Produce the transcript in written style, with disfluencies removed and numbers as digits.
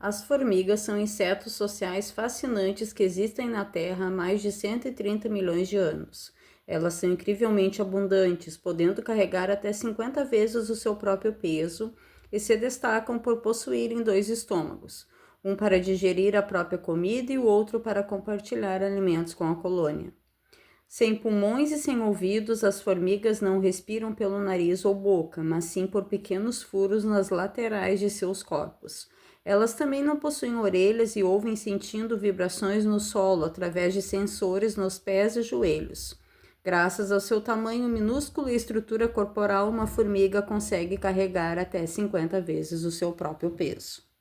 As formigas são insetos sociais fascinantes que existem na Terra há mais de 130 milhões de anos. Elas são incrivelmente abundantes, podendo carregar até 50 vezes o seu próprio peso, e se destacam por possuírem dois estômagos, um para digerir a própria comida e o outro para compartilhar alimentos com a colônia. Sem pulmões e sem ouvidos, as formigas não respiram pelo nariz ou boca, mas sim por pequenos furos nas laterais de seus corpos. Elas também não possuem orelhas e ouvem sentindo vibrações no solo através de sensores nos pés e joelhos. Graças ao seu tamanho minúsculo e estrutura corporal, uma formiga consegue carregar até 50 vezes o seu próprio peso.